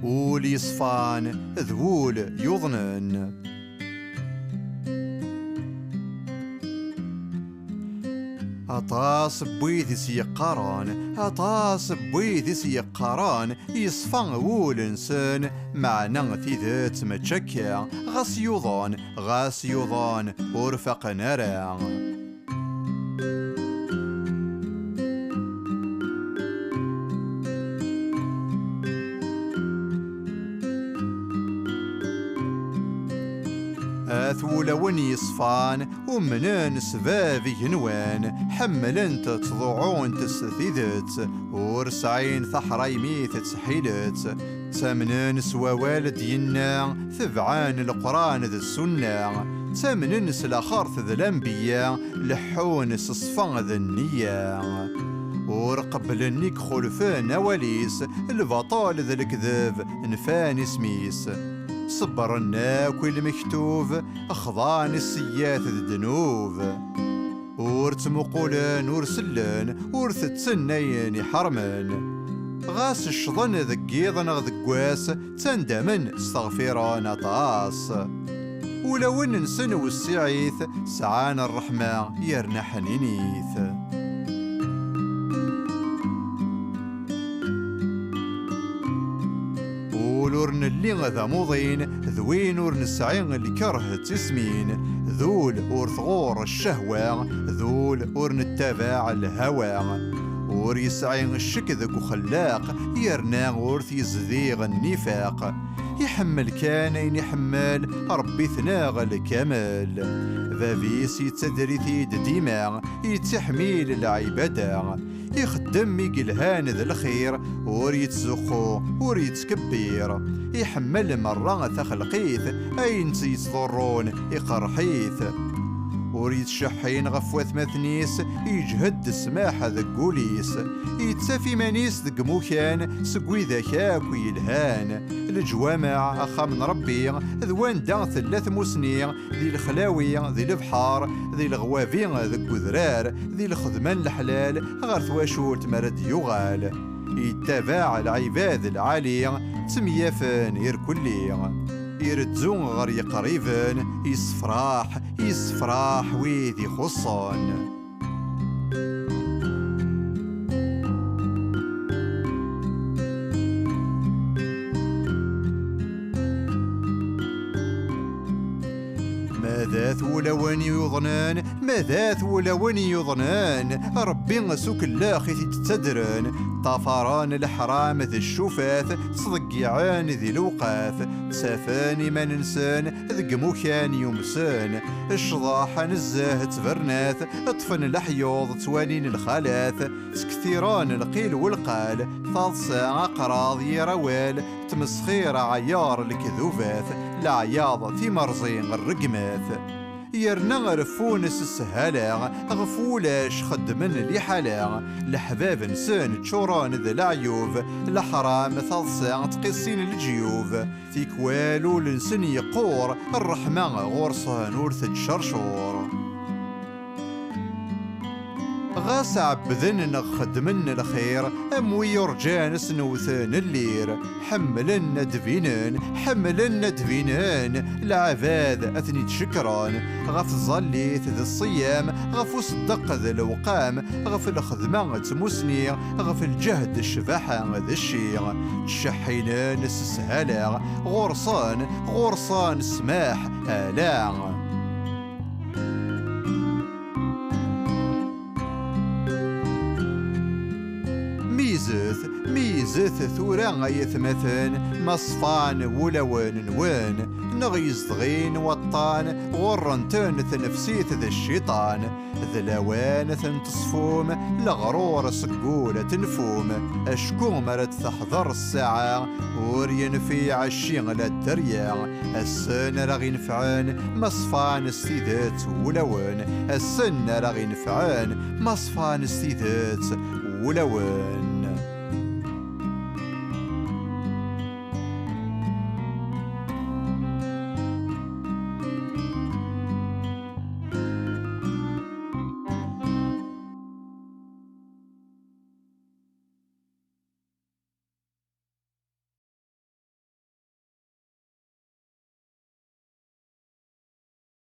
ول يصفان ذول يضنن. أطاس بويذ سيقاران، أطاس بويذ سيقاران، يصفان وول إنسان معنا ثيذات متشكا، غاس يوضان غاس يوضان ورفق نرى. أثولون يصفان ومنن سبابي ينوان، حملن تضوعون تستثيذت ورسعين ثحراي ميت تسحيلت، تمنن سوالد ينا ثبعان القران ذا السنة، تمنن سلاخرث ذا الأنبياء لحون سصفان ذا النية، ورقبلنيك خلفان وليس البطال ذا الكذب نفان اسميس، صبرنا كل مكتوب أخضان السيات الذنوب، ورتمقولن ورسلن ورثتسنين حرمن، غاس الشضن ذكيضن غذكواس تندمن استغفران أطاس، ولو ننسن والسعيث سعان الرحمة يرنا حنينيث. ورن اللي غذا موضين ذوين ورنسعين اللي كره تسمين، ذول ورثغور الشهوة، ذول ورنتبع الهوى، وريسعين الشكذك وخلاق يرنا ورث يزذيغ النفاق، يحمل كان يحمل ربي ثناغ الكمال، ذابيس يتدري ثيد ديما يتحميل العبادة، يخدم يقلهان ذا الخير وريتزخو وريتكبير، يحمل مرة تخلقيث أين تيتضرون يقرحيث، وريتشحين غف وثمثنيس يجهد السماح ذا قوليس، يتسافي مانيس ذا موكان سقوي ذاكاك ويلهان، الجوامع أخا من ربي ذوان دا ثلاث مسني، ذي الخلاوي ذي البحار ذي الغوافي ذا قذرار ذي الخدمان الحلال غير ثواشورت مرد يغال، يتباع العباد العالي تميافن يركلي، يردزون غير يقريبن يصفراح يصفراح ويذي خصان. ماذا ثولون يظنان ماذا ثولون يظنان، ربي سوك اللاخي تتدرن، طفران الحرام ذي الشفاث صدقيعان ذي الوقاث، سافاني ما ننسان ذق مكان يمسان، الشضاح نزاه تفرناث اطفن الحيوض توالين الخلاث، سكثيران القيل والقال فاضسا اقراض يروال، تمسخير عيار الكذوبات العياض في مرزين الرقماث، يرنا غرفونس السهالة غفولاش خدمن لي حالا، لحباب نسان تشوران ذا العيوب، الحرام تضسع تقسين الجيوب، في كوالو لنسن يقور الرحمة غورصان ورث شرشور، غاس عبذن نخدمن الخير أموي يرجان سنوثان اللير، حملن دفينان حملن دفينان، العباد أثني تشكران، غف ظليت ذا الصيام غف صدق ذا الوقام، غف الخدمة تمسني غف الجهد الشفاحة ذا الشيغ، تشحينان السهالة غرصان غرصان سماح آلاغ. ميزث ثورا غيثمثن مصفان ولوان نوان، نغيز ضغين وطان غرنتن ثنفسيت ذا الشيطان، ذلوان ثنتصفوم لغرور سقولة تنفوم، أشكو مرد تحضر الساعة ورين في عشيغ للدريا، السن رغي نفعان مصفان استيذات ولوان، السن رغي نفعان مصفان استيذات ولوان.